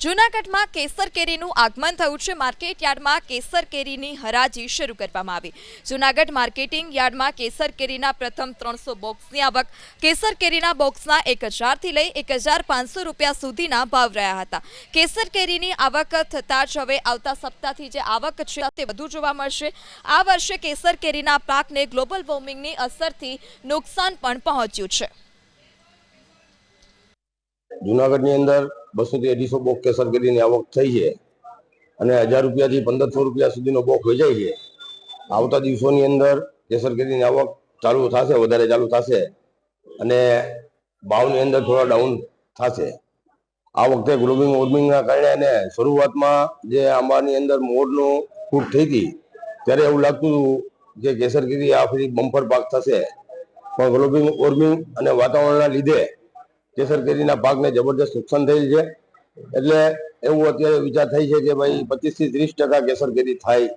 જૂનાગઢમાં કેસર કેરીનું આગમન થયું છે। માર્કેટ યાર્ડમાં કેસર કેરીની હરાજી શરૂ કરવામાં આવી। જૂનાગઢ માર્કેટિંગ યાર્ડમાં કેસર કેરીના પ્રથમ 300 બોક્સની આવક। કેસર કેરીના બોક્સના 1000 થી લઈ 1500 રૂપિયા સુધીના ભાવ રહ્યા હતા। કેસર કેરીની આવક થતાં જ હવે આવતા સપ્તાહથી જે આવક છે તે વધુ જોવા મળશે। આ વર્ષે કેસર કેરીના પાકને ગ્લોબલ વોર્મિંગની અસરથી નુકસાન પણ પહોંચ્યું છે। જૂનાગઢની અંદર 200 થી 250 બોક્સ કેસર કેરીની આવક થઈ છે અને 1000 રૂપિયાથી 1500 રૂપિયા સુધીનો બોક્સ વેચાય છે। આવતા દિવસોની અંદર કેસર કેરીની આવક ચાલુ થશે, વધારે ચાલુ થશે અને ભાવની અંદર થોડા ડાઉન થશે। આ વખતે ગ્લોબલ વોર્મિંગના કારણે અને શરૂઆતમાં જે આંબાની અંદર મોરનું ફૂટ થઈ હતી ત્યારે એવું લાગતું હતું કે કેસર કેરી આ ફરી બમ્પર પાક થશે, પણ ગ્લોબલ વોર્મિંગ અને વાતાવરણના લીધે કેસર કેરીના પાકને જબરદસ્ત નુકસાન થયેલ છે। એટલે એવું અત્યારે વિચાર થાય છે કે ભાઈ 25 થી 30% કેસર કેરી થાય